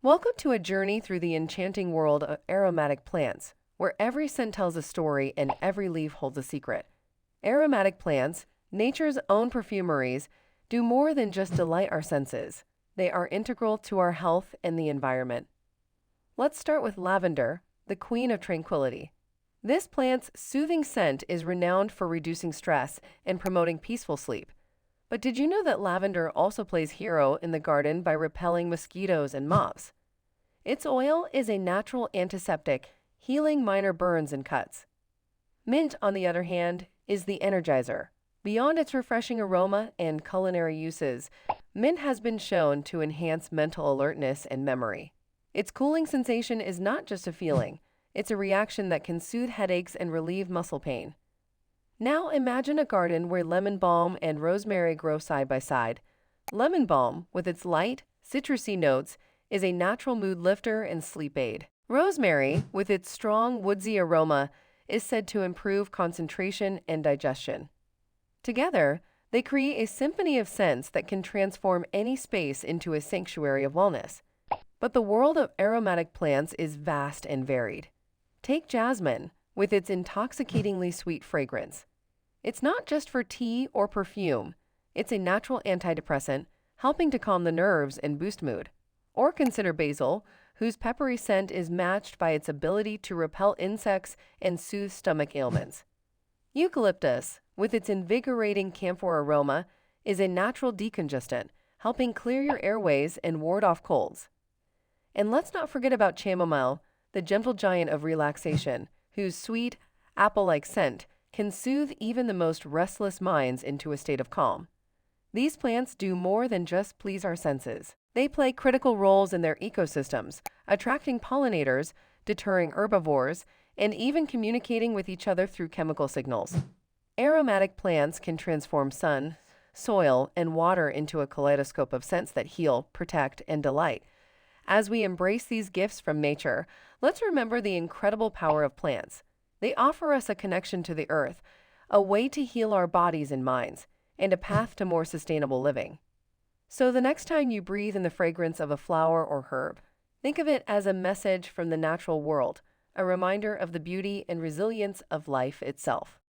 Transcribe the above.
Welcome to a journey through the enchanting world of aromatic plants, where every scent tells a story and every leaf holds a secret. Aromatic plants, nature's own perfumeries, do more than just delight our senses. They are integral to our health and the environment. Let's start with lavender, the queen of tranquility. This plant's soothing scent is renowned for reducing stress and promoting peaceful sleep. But did you know that lavender also plays hero in the garden by repelling mosquitoes and moths? Its oil is a natural antiseptic, healing minor burns and cuts. Mint, on the other hand, is the energizer. Beyond its refreshing aroma and culinary uses, mint has been shown to enhance mental alertness and memory. Its cooling sensation is not just a feeling, it's a reaction that can soothe headaches and relieve muscle pain. Now imagine a garden where lemon balm and rosemary grow side by side. Lemon balm, with its light, citrusy notes, is a natural mood lifter and sleep aid. Rosemary, with its strong woodsy aroma, is said to improve concentration and digestion. Together, they create a symphony of scents that can transform any space into a sanctuary of wellness. But the world of aromatic plants is vast and varied. Take jasmine, with its intoxicatingly sweet fragrance. It's not just for tea or perfume. It's a natural antidepressant, helping to calm the nerves and boost mood. Or consider basil, whose peppery scent is matched by its ability to repel insects and soothe stomach ailments. Eucalyptus, with its invigorating camphor aroma, is a natural decongestant, helping clear your airways and ward off colds. And let's not forget about chamomile, the gentle giant of relaxation, whose sweet, apple-like scent can soothe even the most restless minds into a state of calm. These plants do more than just please our senses. They play critical roles in their ecosystems, attracting pollinators, deterring herbivores, and even communicating with each other through chemical signals. Aromatic plants can transform sun, soil, and water into a kaleidoscope of scents that heal, protect, and delight. As we embrace these gifts from nature, let's remember the incredible power of plants. They offer us a connection to the earth, a way to heal our bodies and minds, and a path to more sustainable living. So the next time you breathe in the fragrance of a flower or herb, think of it as a message from the natural world, a reminder of the beauty and resilience of life itself.